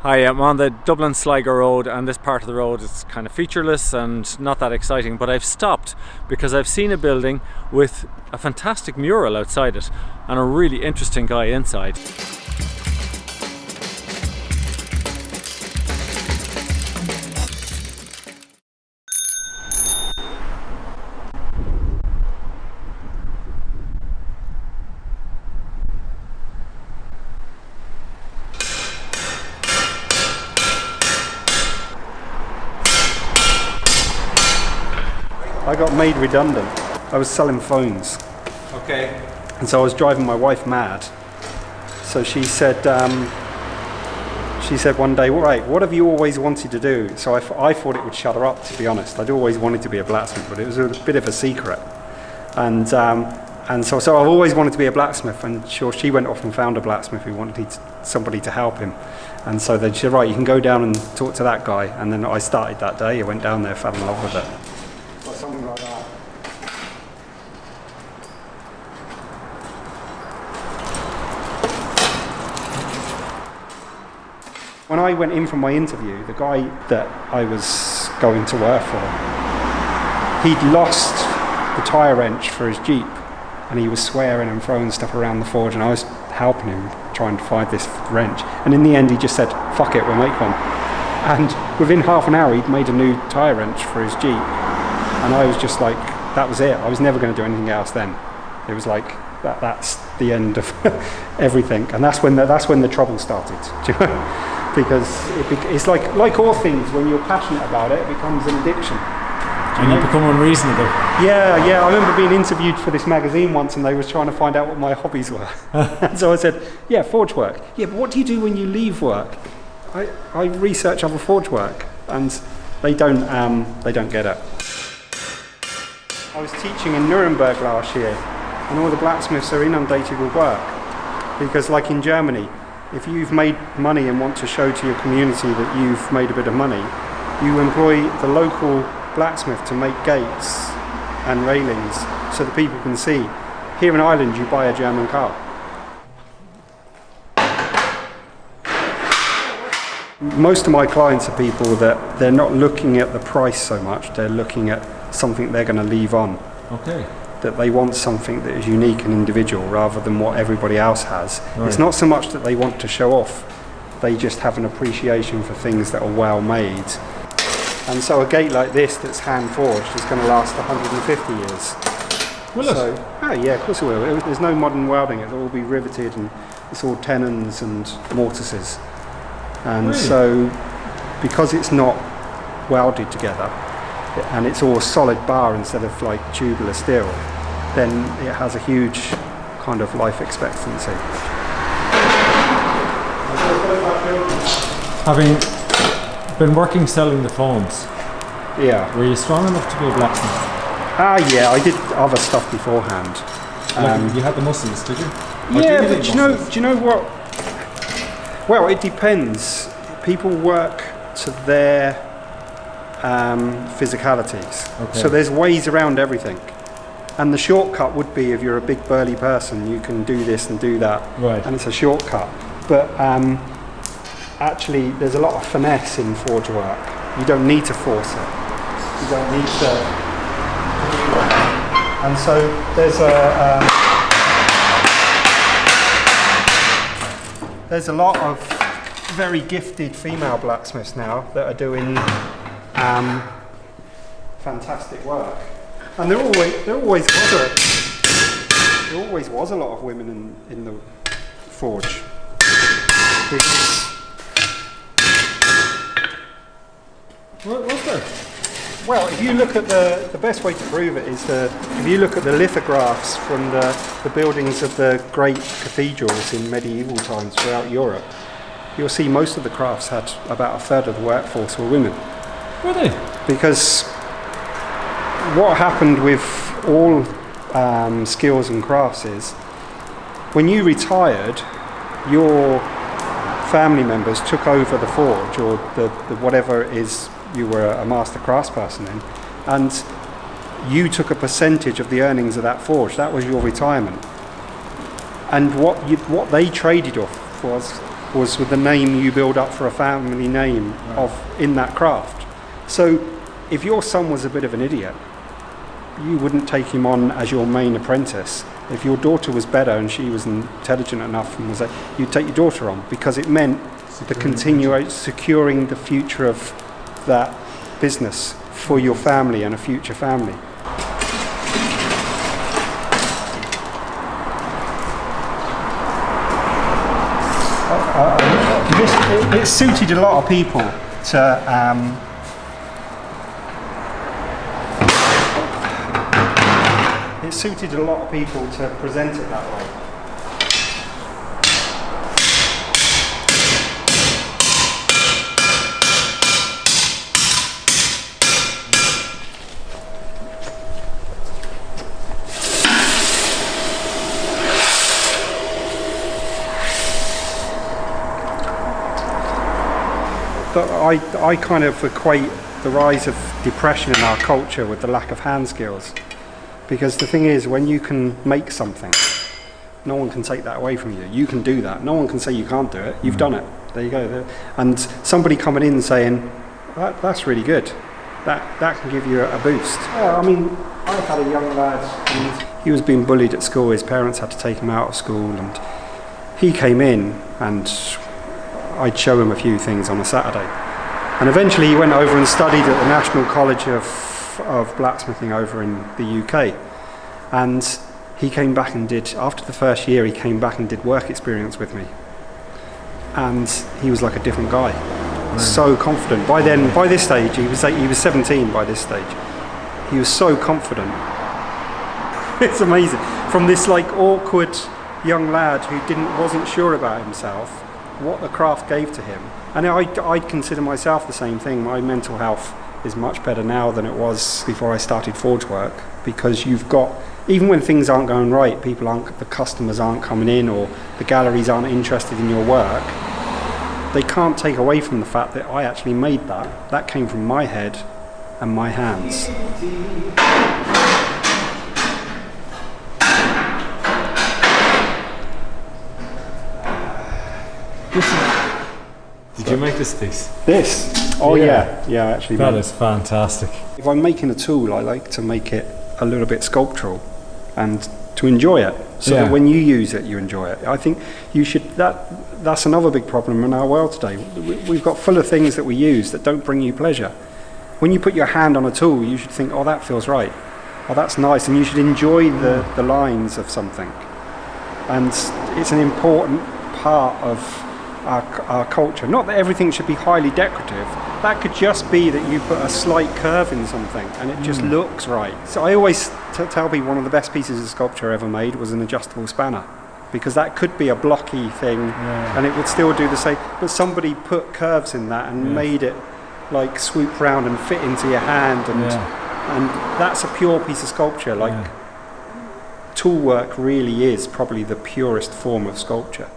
Hi, I'm on the Dublin Sligo road, and this part of the road is kind of featureless and not that exciting, but I've stopped because I've seen a building with a fantastic mural outside it and a really interesting guy inside. I got made redundant. I was selling phones. Okay. And so I was driving my wife mad. So she said one day, right, what have you always wanted to do? So I thought it would shut her up, to be honest. I'd always wanted to be a blacksmith, but it was a bit of a secret. And so I've always wanted to be a blacksmith, and sure, she went off and found a blacksmith who wanted somebody to help him. And so then she said, right, you can go down and talk to that guy. And then I started that day. I went down there, fell in love with it. Something like that. When I went in for my interview, the guy that I was going to work for, he'd lost the tyre wrench for his Jeep, and he was swearing and throwing stuff around the forge, and I was helping him trying to find this wrench. And in the end, he just said, fuck it, we'll make one. And within half an hour, he'd made a new tyre wrench for his Jeep. And I was just like, that was it. I was never going to do anything else then. It was like, that's the end of everything. And that's when the trouble started. Do you know? Because it's like all things, when you're passionate about it, it becomes an addiction. And you become unreasonable. Yeah. I remember being interviewed for this magazine once, and they was trying to find out what my hobbies were. And so I said, yeah, forge work. Yeah, but what do you do when you leave work? I research other forge work. And they don't get it. I was teaching in Nuremberg last year, and all the blacksmiths are inundated with work. Because like in Germany, if you've made money and want to show to your community that you've made a bit of money, you employ the local blacksmith to make gates and railings so that people can see. Here in Ireland, you buy a German car. Most of my clients are people that they're not looking at the price so much, they're looking at something they're going to leave on. Okay. That they want something that is unique and individual rather than what everybody else has. Right. It's not so much that they want to show off, they just have an appreciation for things that are well made. And so a gate like this that's hand forged is going to last 150 years. Will it? Oh yeah, of course it will. There's no modern welding, it'll all be riveted, and it's all tenons and mortises. And really? So because it's not welded together, and it's all solid bar instead of like tubular steel, then it has a huge kind of life expectancy. Having been working selling the phones, yeah. Were you strong enough to be a blacksmith? Yeah, I did other stuff beforehand. You had the muscles, did you? Yeah, but do you know what? Well, it depends. People work to their physicalities. Okay. So there's ways around everything. And the shortcut would be, if you're a big burly person, you can do this and do that. Right. And it's a shortcut. But actually, there's a lot of finesse in forge work. You don't need to force it. You don't need to do that. And so there's a lot of very gifted female blacksmiths now that are doing fantastic work, and there always was a lot of women in the forge. What was there? Well, if you look at the best way to prove it is if you look at the lithographs from the buildings of the great cathedrals in medieval times throughout Europe, you'll see most of the crafts had about a third of the workforce were women. Were they? Because what happened with all skills and crafts is, when you retired, your family members took over the forge, or the whatever it is you were a master craftsperson in, and you took a percentage of the earnings of that forge. That was your retirement. And what they traded off was was with the name you build up for a family name in that craft. So if your son was a bit of an idiot, you wouldn't take him on as your main apprentice. If your daughter was better and she was intelligent enough, and you'd take your daughter on, because it meant securing the future of that business for your family and a future family. It suited a lot of people to present it that way. But I kind of equate the rise of depression in our culture with the lack of hand skills. Because the thing is, when you can make something, no one can take that away from you. You can do that. No one can say you can't do it. You've done it. There you go. And somebody coming in saying, that's really good. That can give you a boost. Yeah, I mean, I've had a young lad, and he was being bullied at school. His parents had to take him out of school, and he came in, and I'd show him a few things on a Saturday. And eventually he went over and studied at the National College of Blacksmithing over in the UK. And he came back and after the first year, he came back and did work experience with me. And he was like a different guy. Right. So confident. By this stage, he was 17 by this stage. He was so confident. It's amazing. From this like awkward young lad who wasn't sure about himself, what the craft gave to him. And I'd consider myself the same thing. My mental health is much better now than it was before I started forge work, because you've got, even when things aren't going right, the customers aren't coming in, or the galleries aren't interested in your work, they can't take away from the fact that I actually made that. That came from my head and my hands. Did you make this piece? This? Oh yeah, I actually that made is fantastic. If I'm making a tool, I like to make it a little bit sculptural and to enjoy it, so that when you use it, you enjoy it. I think you should. That's another big problem in our world today. We've got full of things that we use that don't bring you pleasure. When you put your hand on a tool, you should think, oh, that feels right. Oh, that's nice, and you should enjoy the lines of something. And it's an important part of our culture. Not that everything should be highly decorative. That could just be that you put a slight curve in something and it just looks right. So I always tell people one of the best pieces of sculpture ever made was an adjustable spanner, because that could be a blocky thing and it would still do the same, but somebody put curves in that and made it like swoop round and fit into your hand, and that's a pure piece of sculpture. Tool work really is probably the purest form of sculpture.